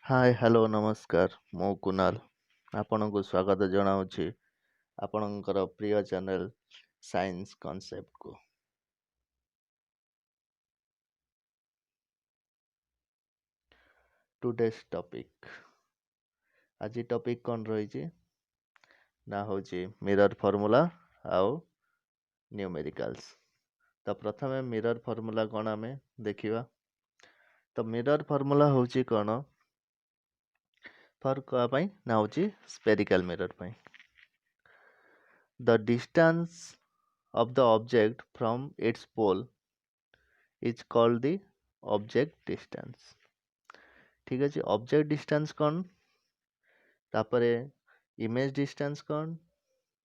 ହାଏ hello ନମସ୍କାର ମୁଁ କୁନାଲ ଆପଣଙ୍କୁ ସ୍ୱାଗତ ଜଣାଉଛି ଆପଣଙ୍କର ପ୍ରିୟ ଚ୍ୟାନେଲ ସାଇନ୍ସ କନସେପ୍ଟକୁ। ଟୁଡେସ୍ ଟପିକ୍ ଆଜି ଟପିକ୍ କ'ଣ ରହିଛି ନା ହେଉଛି ମିରର ଫର୍ମୁଲା ଆଉ ନ୍ୟୁମେରିକାଲ୍ସ। ତ ପ୍ରଥମେ ମିରର ଫର୍ମୁଲା କ'ଣ ଆମେ ଦେଖିବା। ତ ମିରର ଫର୍ମୁଲା ହେଉଛି କ'ଣ ଫର୍ କାହା ପାଇଁ ନା ହେଉଛି ସ୍ପେରିକାଲ ମିରର ପାଇଁ। The distance of the object from its pole is called the object distance। ठीक ଅଛି, object distance କ'ଣ, ତାପରେ image distance କ'ଣ,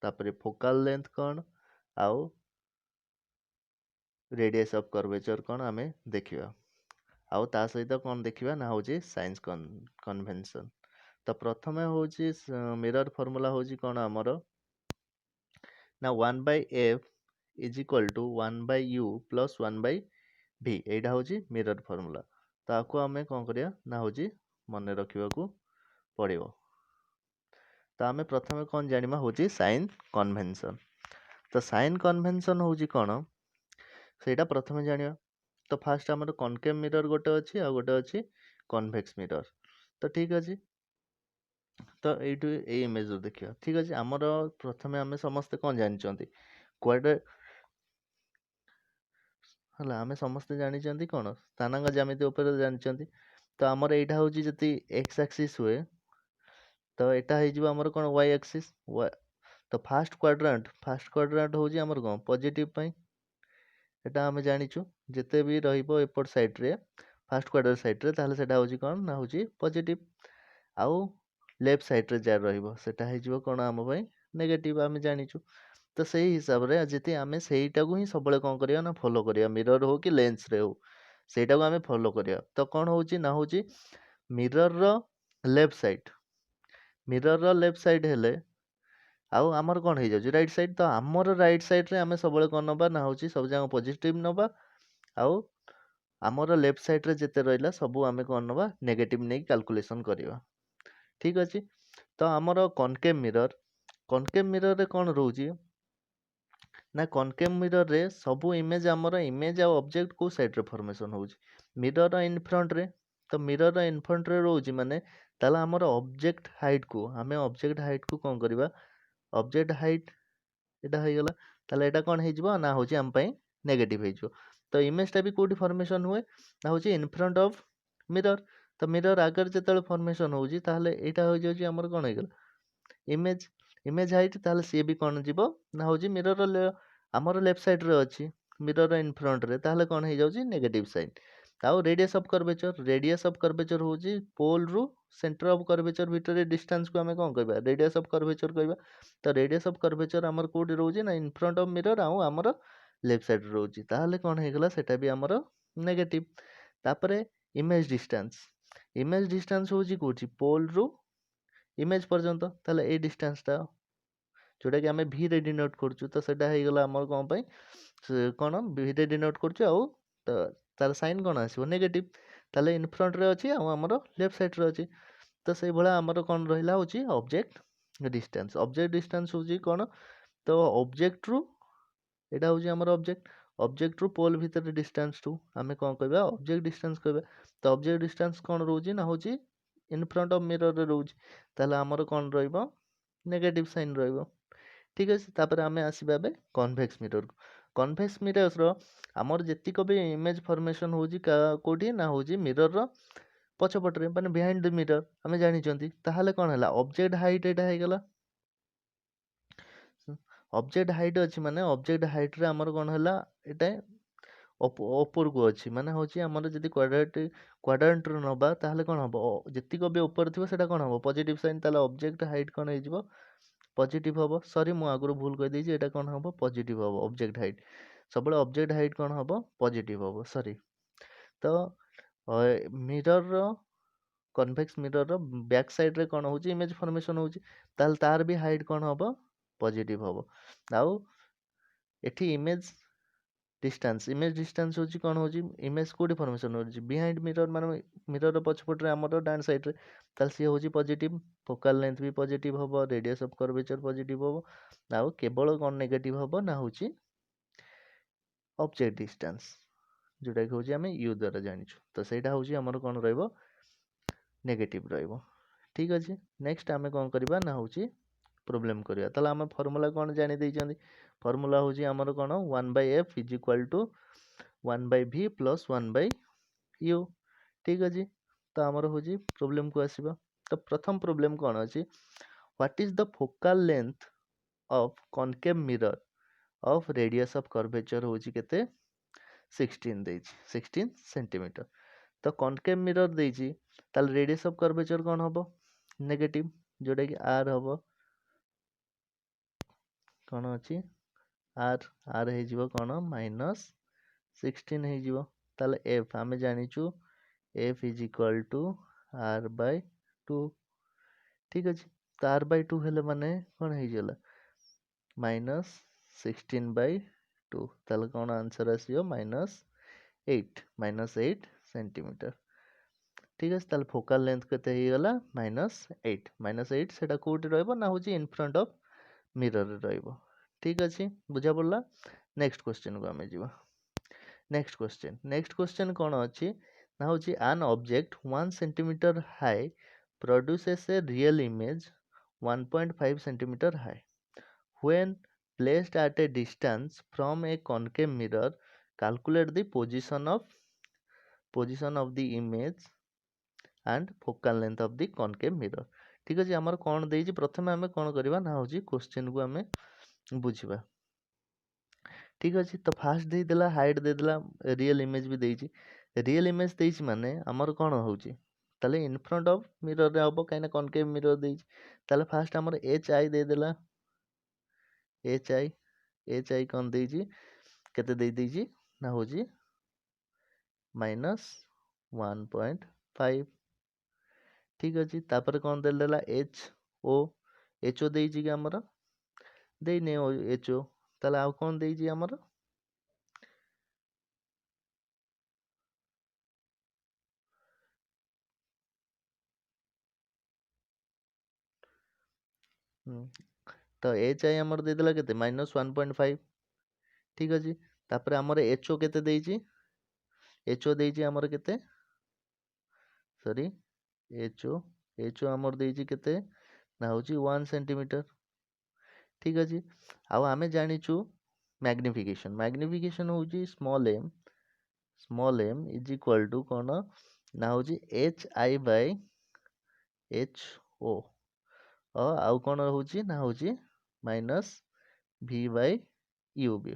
ତାପରେ focal length କ'ଣ ଆଉ radius of curvature କ'ଣ ଆମେ ଦେଖିବା। ଆଉ ତା ସହିତ କ'ଣ ଦେଖିବା ନା ହେଉଛି ସାଇନ୍ସ କନଭେନସନ୍। ତ ପ୍ରଥମେ ହେଉଛି ମିରର ଫର୍ମୁଲା ହେଉଛି କ'ଣ ଆମର ନା 1/f is equal to 1/u plus 1/v। ଏଇଟା ହେଉଛି ମିରର ଫର୍ମୁଲା। ତାକୁ ଆମେ କ'ଣ କରିବା ନା ହେଉଛି ମନେ ରଖିବାକୁ ପଡ଼ିବ। ତ ଆମେ ପ୍ରଥମେ କ'ଣ ଜାଣିବା ହେଉଛି ସାଇନ୍ କନଭେନସନ୍। ତ ସାଇନ୍ କନଭେନସନ୍ ହେଉଛି କ'ଣ ସେଇଟା ପ୍ରଥମେ ଜାଣିବା। ତ ଫାଷ୍ଟ ଆମର କନକେଭ୍ ମିରର ଗୋଟେ ଅଛି ଆଉ ଗୋଟେ ଅଛି କନଭେକ୍ସ ମିରର। ତ ଠିକ୍ ଅଛି, ତ ଏଇଠୁ ଏଇ ଇମେଜରୁ ଦେଖିବା। ଠିକ୍ ଅଛି, ଆମର ପ୍ରଥମେ ଆମେ ସମସ୍ତେ କ'ଣ ଜାଣିଛନ୍ତି କୁଆଡ଼େ ହେଲା, ଆମେ ସମସ୍ତେ ଜାଣିଛନ୍ତି କ'ଣ ସ୍ଥାନାଙ୍ଗ ଜ୍ୟାମିତି ଉପରେ ଜାଣିଛନ୍ତି। ତ ଆମର ଏଇଟା ହେଉଛି ଯଦି ଏକ୍ସ ଆକ୍ସିସ୍ ହୁଏ ତ ଏଇଟା ହେଇଯିବ ଆମର କ'ଣ ୱାଇ ଆକ୍ସିସ୍। ତ ଫାଷ୍ଟ କ୍ୱାଡ୍ରାଣ୍ଟ ହେଉଛି ଆମର କ'ଣ ପଜିଟିଭ ପାଇଁ। ଏଟା ଆମେ ଜାଣିଛୁ ଯେତେ ବି ରହିବ ଏପଟ ସାଇଡ଼୍ରେ ଫାଷ୍ଟ କ୍ୱାଡ୍ରାଣ୍ଟ ସାଇଡ଼୍ରେ ତାହେଲେ ସେଟା ହେଉଛି କ'ଣ ନା ହେଉଛି ପଜିଟିଭ। ଆଉ ଲେଫ୍ଟ ସାଇଡ଼୍ରେ ଯାହା ରହିବ ସେଟା ହେଇଯିବ କ'ଣ ଆମ ପାଇଁ ନେଗେଟିଭ, ଆମେ ଜାଣିଛୁ। ତ ସେଇ ହିସାବରେ ଯଦି ଆମେ ସେଇଟାକୁ ହିଁ ସବୁବେଳେ କ'ଣ କରିବା ନା ଫଲୋ କରିବା, ମିରର ହଉ କି ଲେନ୍ସରେ ହଉ ସେଇଟାକୁ ଆମେ ଫଲୋ କରିବା। ତ କ'ଣ ହେଉଛି ନା ହେଉଛି ମିରରର ଲେଫ୍ଟ ସାଇଡ଼୍ ହେଲେ ଆଉ ଆମର କ'ଣ ହେଇଯାଉଛି ରାଇଟ୍ ସାଇଡ଼୍। ତ ଆମର ରାଇଟ୍ ସାଇଡ଼୍ରେ ଆମେ ସବୁବେଳେ କ'ଣ ନେବା ନା ହେଉଛି ସବୁ ଯାକ ପଜିଟିଭ୍ ନେବା, ଆଉ ଆମର ଲେଫ୍ଟ ସାଇଡ଼୍ରେ ଯେତେ ରହିଲା ସବୁ ଆମେ କ'ଣ ନେବା ନେଗେଟିଭ୍ ନେଇକି କାଲକୁଲେସନ୍ କରିବା। ଠିକ୍ ଅଛି, ତ ଆମର କନକେଭ୍ ମିରରରେ କ'ଣ ରହୁଛି ନା କନକେଭ୍ ମିରରରେ ସବୁ ଇମେଜ୍ ଆଉ ଅବଜେକ୍ଟ କେଉଁ ସାଇଡ଼୍ରେ ଫର୍ମେସନ୍ ହେଉଛି ମିରର ଇନ୍ ଫ୍ରଣ୍ଟରେ। ତ ମିରର ଇନ୍ ଫ୍ରଣ୍ଟରେ ରହୁଛି ମାନେ ତାହେଲେ ଆମର ଅବଜେକ୍ଟ ହାଇଟ୍କୁ କ'ଣ କରିବା, ଅବଜେକ୍ଟ ହାଇଟ୍ ଏଇଟା ହେଇଗଲା। ତାହେଲେ ଏଇଟା କ'ଣ ହେଇଯିବ ନା ହେଉଛି ଆମ ପାଇଁ ନେଗେଟିଭ୍ ହେଇଯିବ। ତ ଇମେଜଟା ବି କେଉଁଠି ଫର୍ମେସନ୍ ହୁଏ ନା ହେଉଛି ଇନ୍ ଫ୍ରଣ୍ଟ ଅଫ୍ ମିରର। ତ ମିରର ଆଗରେ ଯେତେବେଳେ ଫର୍ମେସନ୍ ହେଉଛି ତାହେଲେ ଏଇଟା ହେଇଯାଉଛି ଆମର କ'ଣ ହେଇଗଲା ଇମେଜ୍ ହାଇଟ୍। ତାହେଲେ ସିଏ ବି କ'ଣ ଯିବ ନା ହେଉଛି ମିରର ଆମର ଲେଫ୍ଟ ସାଇଡ଼୍ରେ ଅଛି ମିରର ଇନ୍ ଫ୍ରଣ୍ଟରେ, ତାହେଲେ କ'ଣ ହେଇଯାଉଛି ନେଗେଟିଭ୍ ସାଇନ୍। ଆଉ ରେଡ଼ିୟସ୍ ଅଫ୍ କର୍ଭେଚର୍ ହେଉଛି ପୋଲ୍ରୁ ସେଣ୍ଟର ଅଫ୍ କର୍ଭେଚର୍ ଭିତରେ ଡିଷ୍ଟାନ୍ସକୁ ଆମେ କ'ଣ କହିବା ରେଡ଼ିୟସ୍ ଅଫ୍ କର୍ଭେଚର୍ କହିବା। ତ ରେଡ଼ିୟସ୍ ଅଫ୍ କର୍ଭେଚର୍ ଆମର କେଉଁଠି ରହୁଛି ନା ଇନ୍ ଫ୍ରଣ୍ଟ ଅଫ୍ ମିରର ଆଉ ଆମର ଲେଫ୍ଟ ସାଇଡ଼୍ରେ ରହୁଛି, ତାହେଲେ କ'ଣ ହେଇଗଲା ସେଟା ବି ଆମର ନେଗେଟିଭ୍। ତାପରେ ଇମେଜ୍ ଡିଷ୍ଟାନ୍ସ ହେଉଛି କେଉଁଠି ପୋଲ୍ରୁ ଇମେଜ୍ ପର୍ଯ୍ୟନ୍ତ। ତାହେଲେ ଏଇ ଡିଷ୍ଟାନ୍ସଟା ଯେଉଁଟାକି ଆମେ ଭିରେ ଡିନୋଟ୍ କରୁଛୁ, ତ ସେଇଟା ହେଇଗଲା ଆମର କ'ଣ ପାଇଁ କ'ଣ ଭିରେ ଡିନୋଟ୍ କରୁଛୁ, ଆଉ ତାର ସାଇନ୍ କ'ଣ ଆସିବ ନେଗେଟିଭ୍। ତାହେଲେ ଇନ୍ ଫ୍ରଣ୍ଟରେ ଅଛି ଆଉ ଆମର ଲେଫ୍ଟ ସାଇଡ଼୍ରେ ଅଛି। ତ ସେଇଭଳିଆ ଆମର କ'ଣ ରହିଲା ହେଉଛି ଅବଜେକ୍ଟ ଡିଷ୍ଟାନ୍ସ ହେଉଛି କ'ଣ, ତ ଅବଜେକ୍ଟରୁ ଏଇଟା ହେଉଛି ଆମର ଅବଜେକ୍ଟରୁ ପୋଲ୍ ଭିତରେ ଡିଷ୍ଟାନ୍ସଠୁ ଆମେ କ'ଣ କହିବା ଅବଜେକ୍ଟ ଡିଷ୍ଟାନ୍ସ କହିବା। ତ ଅବଜେକ୍ଟ ଡିଷ୍ଟାନ୍ସ କ'ଣ ରହୁଛି ନା ହେଉଛି ଇନ୍ ଫ୍ରଣ୍ଟ ଅଫ୍ ମିରରରେ ରହୁଛି, ତାହେଲେ ଆମର କ'ଣ ରହିବ ନେଗେଟିଭ୍ ସାଇନ୍ ରହିବ। ଠିକ୍ ଅଛି, ତାପରେ ଆମେ ଆସିବା ଏବେ କନଭେକ୍ସ ମିରର ଆମର ଯେତିକ ବି ଇମେଜ୍ ଫର୍ମେସନ୍ ହେଉଛି କେଉଁଠି ନା ହେଉଛି ମିରରର ପଛପଟରେ ମାନେ ବିହାଇଣ୍ଡ ଦ ମିରର ଆମେ ଜାଣିଛନ୍ତି। ତାହେଲେ କ'ଣ ହେଲା ଅବଜେକ୍ଟ ହାଇଟ୍ ଏଇଟା ହେଇଗଲା। ଅବଜେକ୍ଟ ହାଇଟ୍ ଅଛି ମାନେ ଅବଜେକ୍ଟ ହାଇଟ୍ରେ ଆମର କ'ଣ ହେଲା ଏଇଟା ଉପରକୁ ଅଛି ମାନେ ହେଉଛି ଆମର ଯଦି କ୍ୱାଡ୍ରାଣ୍ଟରୁ ନେବା ତାହେଲେ କ'ଣ ହେବ ଯେତିକ ବି ଉପରେ ଥିବ ସେଇଟା କ'ଣ ହେବ ପଜିଟିଭ୍ ସାଇନ୍। ତାହେଲେ ଅବଜେକ୍ଟ ହାଇଟ୍ କ'ଣ ହେଇଯିବ ପଜିଟିଭ୍ ହେବ। ସରି ମୁଁ ଆଗରୁ ଭୁଲ କହିଦେଇଛି, ଏଇଟା କ'ଣ ହେବ ପଜିଟିଭ୍ ହେବ ଅବଜେକ୍ଟ ହାଇଟ୍। ସବୁବେଳେ ଅବଜେକ୍ଟ ହାଇଟ୍ କ'ଣ ହେବ ପଜିଟିଭ୍ ହେବ, ସରି। ତ ମିରରର କନଭେକ୍ସ ମିରରର ବ୍ୟାକ୍ ସାଇଡ଼୍ରେ କ'ଣ ହେଉଛି ଇମେଜ୍ ଫର୍ମେସନ୍ ହେଉଛି, ତାହେଲେ ତାର ବି ହାଇଟ୍ କ'ଣ ହେବ ପଜିଟିଭ୍ ହେବ। ଆଉ ଏଠି ଇମେଜ୍ डिस्टेंस इमेज डिस्टेंस होची कौन होची इमेज कोडी फॉर्मेशन होची बिहाइंड मिरर माने मिरर पछपट रे हमर डान साइड रे ताल सी होची पॉजिटिव फोकल लेंथ भी पॉजिटिव हबो रेडियस ऑफ कर्वेचर पॉजिटिव हबो आउ केवल कौन नेगेटिव हबो ना होची ऑब्जेक्ट डिस्टेंस जोटा कि होची हमें यू द्वारा जानिछु तो सेटा होची हमर कौन रहइबो नेगेटिव रहइबो ठीक अछि नेक्स्ट आमे कौन करबा ना होची प्रॉब्लम करिया ताला हम फार्मूला कौन जानि दैछंदी फार्मूला होची हमर कौन 1/f = 1/v + 1/u ठीक अछि तो हमर होची प्रॉब्लम को आसीबा तो प्रथम प्रॉब्लम कौन अछि what is the focal length of concave mirror of radius of curvature होची केते 16 देछि 16 सेंटीमीटर तो कॉनकेव मिरर देछि ताल रेडियस ऑफ कर्वेचर कौन हबो नेगेटिव जोटा कि r हबो कौन अछि r r हे जिवो कौन -16 हे जिवो ताल f हमें जानिचु f = r/2 ठीक अछि तो r/2 हेले माने कौन हे जिला -16/2 ताल कौन आंसर आसियो -8 सेंटीमीटर ठीक अछि ताल फोकल लेंथ केते हे गला -8 सेटा कोठी रहइबो ना होची इन फ्रंट ऑफ मिरर रे रहइबो ठीक अछि बुझा पड़ला नेक्स्ट क्वेश्चन को हमें जीवा नेक्स्ट क्वेश्चन कौन अछि ना होची an object 1 centimeter high produces a real image 1.5 centimeter high when placed at a distance from a concave mirror calculate the position of the image and focal length of the concave mirror ठीक अछि हमर कोन देछि प्रथमे हमें कोन करबा ना होछि question को हमें बुझिबा ठीक अछि तो फास्ट दे देला हाइट दे देला रियल इमेज भी देछि रियल इमेज देछि माने हमर कोन होछि ताले इन फ्रंट ऑफ मिरर रे हबो काइना कॉनकेव मिरर देछि ताले फास्ट हमर एच आई दे देला एच आई कोन देछि केते दे देछि ना होछि -1.5 ठीक अछि तापर कोन देला एच ओ देछि कि हमर देइ ने एच ओ ताले आ कोन देछि हमर तो एच आई हमर दे देला केते -1.5 ठीक अछि तापर हमर एच ओ केते देछि एच ओ देछि हमर केते सॉरी एच ओ हमर देछि केते ना होछि 1 सेंटीमीटर ठीक अछि आ हमें जानिछु मैग्निफिकेशन होछि स्मॉल m = कोन ना होछि H I by H O आउ कोन होछि ना होछि -v/u भी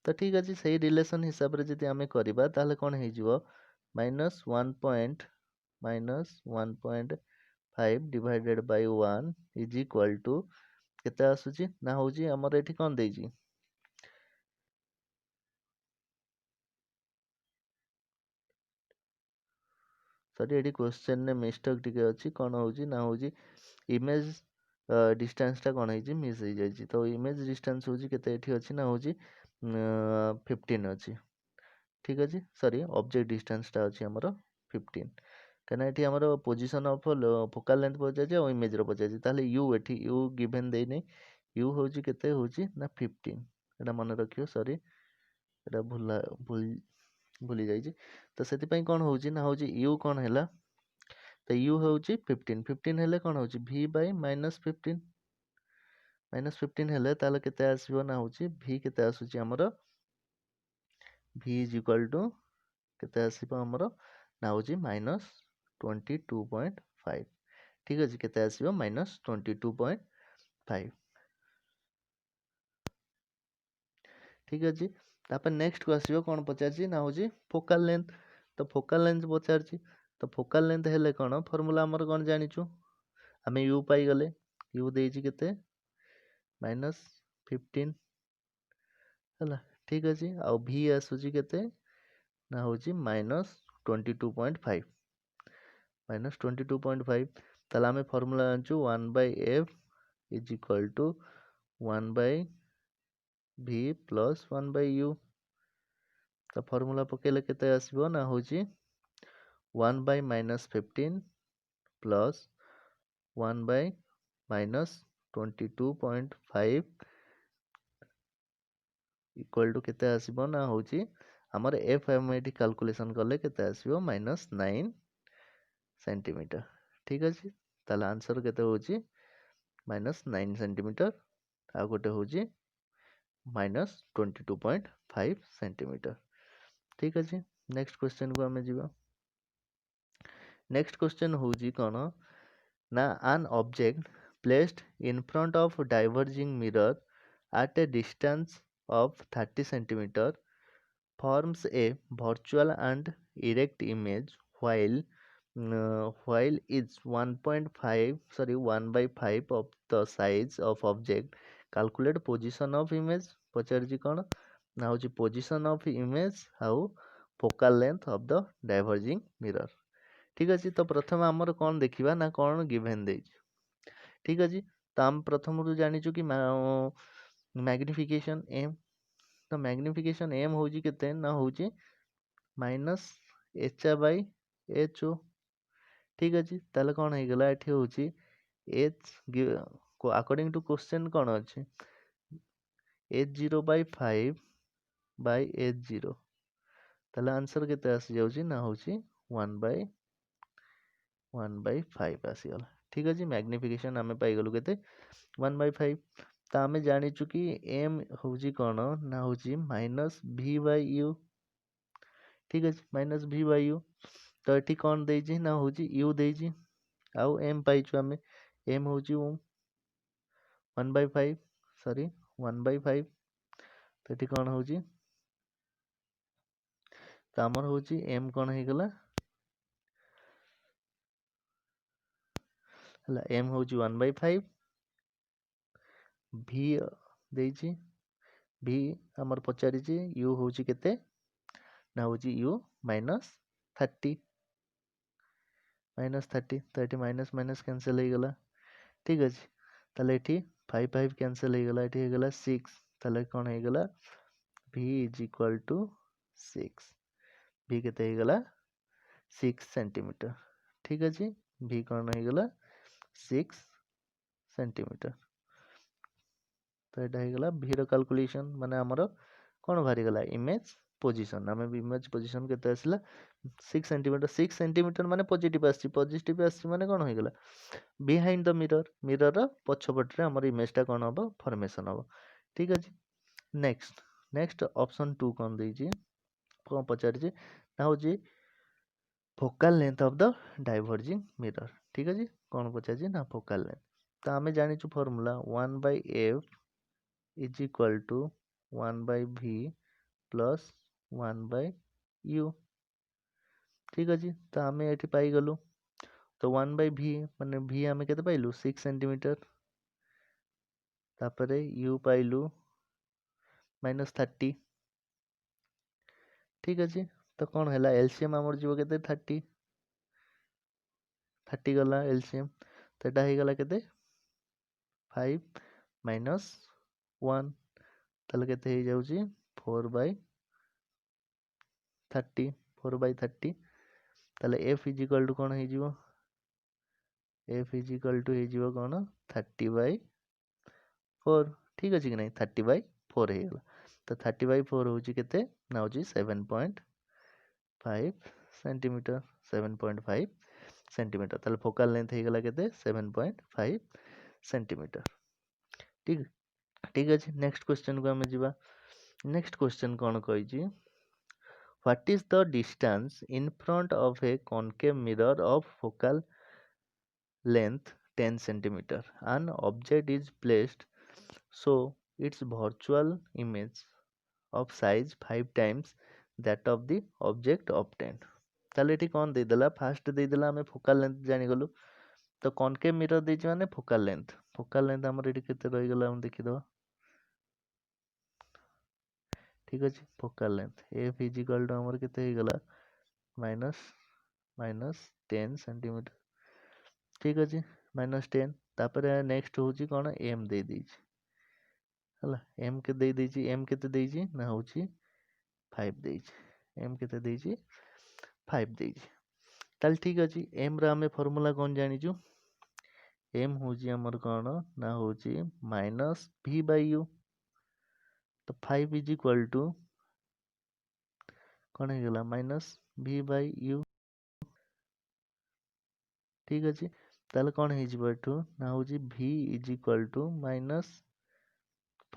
तो ठीक अछि सही रिलेशन हिसाब रे जति हमें करबा ताले कोन हे जिवो -1.5 डिवाइडेड बाय 1 = केते आसुची ना होची हमर एठी कोन देछि सॉरी एठी क्वेश्चन ने मिस्टेक टिके अछि कोन होची ना होची इमेज डिस्टेंस टा कोन हेछि मिस हे जायछि तो इमेज डिस्टेंस होची केते एठी अछि ना होची 15 अछि ठीक अछि सॉरी ऑब्जेक्ट डिस्टेंस टा अछि हमर 15 कना एठी हमर पोजीशन ऑफ फोकल लेंथ पचाछि और इमेज रो पचाछि ताले यू एठी यू गिवन देइ नै यू होची केते होची ना 15 एटा मन रखियो सॉरी एटा भूली जायछि तो सेति पई कोन होची ना होची यू कोन हैला तो यू होची 15 हेले कोन होची v/-15 -15 हेले ताले केते आसीबो ना होची v केते आसुची हमर v = केते आसीबो हमर ना होची -22.5 ठीक अछि केते आसीबो -22.5 ठीक अछि तापर नेक्स्ट को आसीबो कोन पचारछि ना होची फोकल लेंथ तो फोकल लेंथ पचारछि तो फोकल लेंथ हेले कोन फार्मूला हमर कोन जानिछु हमें u पाई गले u देछि केते -15 हला ठीक अछि आ v आसुची केते ना होची -22.5 ताला हमें फार्मूला जानछु 1/f = 1/v + 1/u तो फॉर्मूला पकेले केते आसीबो ना होची 1 by -15 plus 1 by -22.5 equal to केते आसीबो ना होची हमर एफ एम एटी कैलकुलेशन करले केते आसीबो -9 सेंटीमीटर। ठीक अछि ताले आंसर केते होची -9 सेंटीमीटर आ गोटे होची -22.5 सेंटीमीटर। ठीक अछि नेक्स्ट क्वेश्चन को हमें जीवा। नेक्स्ट क्वेश्चन होची कोन ना an object placed in front of diverging mirror at a distance of 30 centimeter forms a virtual and erect image while is 1 by 5 of the size of object calculate position of image पचारजी कौन ना होची position of image how focal length of the diverging mirror। ठीक अछि तो प्रथम हमर कौन देखिबा ना कौन गिवन देछि। ठीक अछि तो हम प्रथम रु जानिछु कि मैग्निफिकेशन एम तो मैग्निफिकेशन एम होची केते ना होची minus h by H o. ठीक अछि ताले कोन हे गेला एठी होची एच को अकॉर्डिंग टू क्वेश्चन कोन अछि एच 0 by 5 by एच 0 ताले आंसर केते आसी जाउची ना होची 1 by 5 आसी गला। ठीक अछि मैग्निफिकेशन हमें पाई गलु केते 1 by 5 तो हमें जानि छु कि एम होची कोन ना होची माइनस v by u। ठीक अछि माइनस v by u तो एठी कोन देछि ना होची u देछि आउ m पाई छु हमें m होची 1 by 5 सॉरी 1 by 5 तो एठी कोन होची तो हमर होची m कोन हे गेला हला m होची 1 by 5 v देछि v हमर पचारि छी u होची केते ना होची u माइनस 30 तो एठी माइनस माइनस कैंसिल हे गेला। ठीक अछि ताले एठी 5 5 कैंसिल हे गेला एठी हे गेला 6 ताले कोन हे गेला v is equal to 6 v केते हे गेला 6 सेंटीमीटर। ठीक अछि v कोन हे गेला 6 सेंटीमीटर तो एटा हे गेला v रो कैलकुलेशन माने हमर कोन भारी गेला इमेज पोजीशन हमें इमेज पोजीशन केते आसला 6 सेंटीमीटर माने पॉजिटिव आसी माने कोन हो गेला बिहाइंड द मिरर रो पछपट रे हमर इमेज ता कोन होबो फॉर्मेशन होबो। ठीक अछि नेक्स्ट ऑप्शन 2 कोन दै छी कोन पचारि छी ना होची focal length of the diverging mirror. ठीक अछि कोन पचारि छी ना फोकल लेंथ तो हमें जानि छु formula 1 by f is equal to 1 by v plus 1 by u। ठीक अछि तो हमें एठी पाई गलु तो 1 by v माने v हमें केते पाइलु 6 सेंटीमीटर तापरे u पाइलु -30। ठीक अछि तो कोन हैला एलसीएम हमर जीवो केते 30 गला एलसीएम तो एटा हे गला केते 5 minus 1 ताले केते हे जाउची 4 by 30 ताले f इज इक्वल टू कोन हे जीवो f इज इक्वल टू हे जीवो कोन 30 by 4। ठीक अछि कि नहीं 30 by 4 हे गला तो 30 by 4 होची केते ना होची 7.5 सेंटीमीटर 7.5 सेंटीमीटर ताले फोकल लेंथ हे गला केते 7.5 सेंटीमीटर। ठीक ठीक अछि नेक्स्ट क्वेश्चन को हमें जीवा। नेक्स्ट क्वेश्चन कोन कहै छी what is the distance in front of A concave mirror of focal length 10 centimeter an object is placed so its virtual image of size 5 times that of the object obtained। ताले एठी कोन दे देला fast दे देला हमें focal length जानि गलु तो concave mirror देछि माने focal length हमर एठी केते रहि गेला हम देखि दो। ठीक अछि focal length f is equal to हमर केते हे गेला -10 सेंटीमीटर। ठीक अछि -10 तापरे नेक्स्ट होची कोन m दे दैछि हला m के दे दैछि m केते दैछि ना होची 5 दैछि। एम केते देइछि 5 देइछि ताल ठीक अछि एम रा हमें फार्मूला कोन जानिछु एम होची हमर कोन ना होची माइनस v बाय u तो 5 इज इक्वल टू कोन हे गेला माइनस v बाय u ठीक अछि ताले कोन हे जिवो एठु ना होची v is equal to minus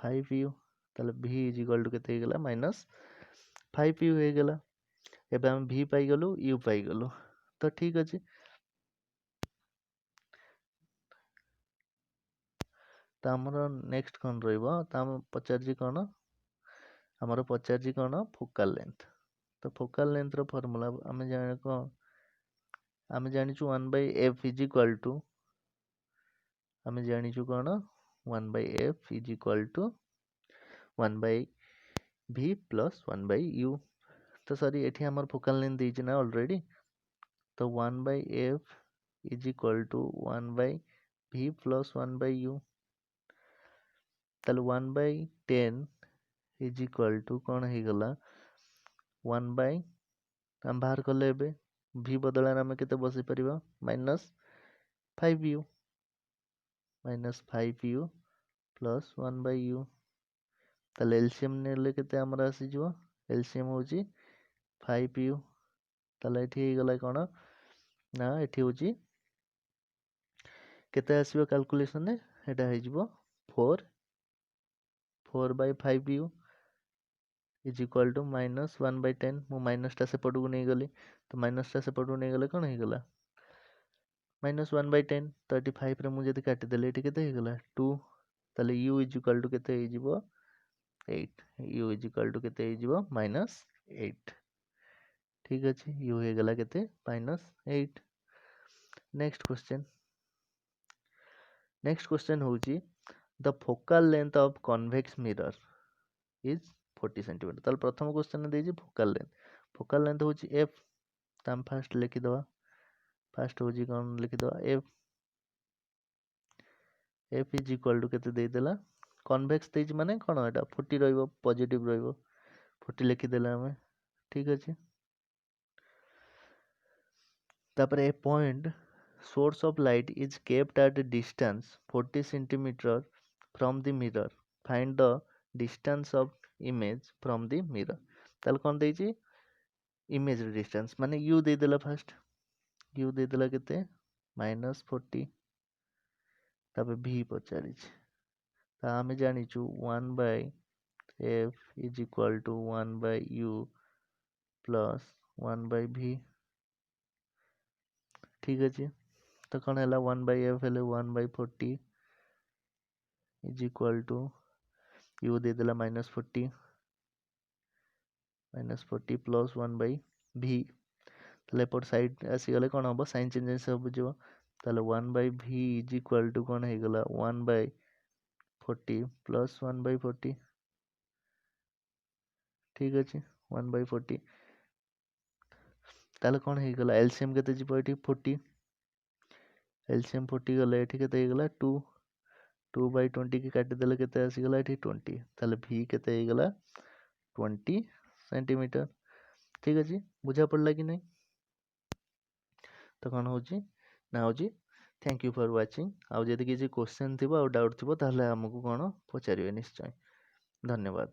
5u ताले v इज इक्वल टू केते हे गेला माइनस 5u हे गेला एबे हम v पाई गेलु u पाई गेलु तो ठीक अछि तो हमर नेक्स्ट कोन रहइबो तो हम पचारजी कोन हमर पचारजी कोन फोकल लेंथ तो फोकल लेंथ रो फार्मूला हमें जाने को हमें जानिछु 1 by f is equal to हमें जानिछु कोन 1 by f is equal to 1 by v plus 1 by u तो सॉरी एठी हमर फोकल लेंथ देछि ना ऑलरेडी तो 1 by f is equal to 1 by v plus 1 by u ताले 1 बाय 10 इज इक्वल टू कोन हे गला 1 बाय हम बाहर करले एबे v बदला हम केते बसि परिबा minus 5u plus 1 by u ताले एलसीएम नेले केते हमरा आसी जिवो एलसीएम होची 5u ताले एठी हे गला कोन ना एठी होची केते आसीबो कैलकुलेशन ने एटा हे जिवो 4 by 5u is equal to minus 1 by 10 मु माइनस टा से पडू नै गली तो माइनस टा से पडू नै गले कोन हे गला माइनस 1 बाय 10 35 रे मु जदी काटि देले एठी केते हे गला 2 ताले u इज इक्वल टू केते हे जिवो 8 u इज इक्वल टू केते हे जिवो माइनस 8 ठीक अछि u हे गला केते माइनस 8 नेक्स्ट क्वेश्चन होची the focal length of convex mirror is 40 centimetre ताल प्रथम क्वेश्चन देजी फोकल लेंथ होची f तम फर्स्ट लिखि दवा फर्स्ट होची कोन लिखि दवा f इज इक्वल टू केते दे देला कन्वेक्स देजी माने कोन एटा 40 रहइबो पॉजिटिव रहइबो 40 लिखि देला हमें ठीक अछि तापर ए point source of light is kept at a distance 40 centimeter from the mirror find the distance of image from the mirror ताल कोन देछि इमेज डिस्टेंस माने u दे देला फर्स्ट u दे देला केते -40 तबे v पचारि ता हमें जानि छु 1 by f is equal to 1 by u plus 1 by v ठीक अछि तो कोन हला 1 by f हले 1 by 40 is equal to u दे देला -40 plus 1 by v लेपर साइड आसी गले कोन हबो साइन चेंजेस सब बुझिबो ताले 1 by v is equal to कोन हे गला 1 by 40 plus 1 by 40 ठीक अछि 1 by 40 ताले कोन हे गला एलसीएम केते जिवो एठी 40 एलसीएम 40 गले एठी केते हे गला 2 by 20 के काटि देले केते आसी गला एठी 20 ताले v केते हे गला 20 सेंटीमीटर ठीक अछि बुझा पड़ला कि नहीं तो कोन होची ना होची थैंक यू फॉर वाचिंग आ जदी किसी क्वेश्चन थिबो आ डाउट थिबो ताहले हमकु कोन पचारिबे निश्चय धन्यवाद।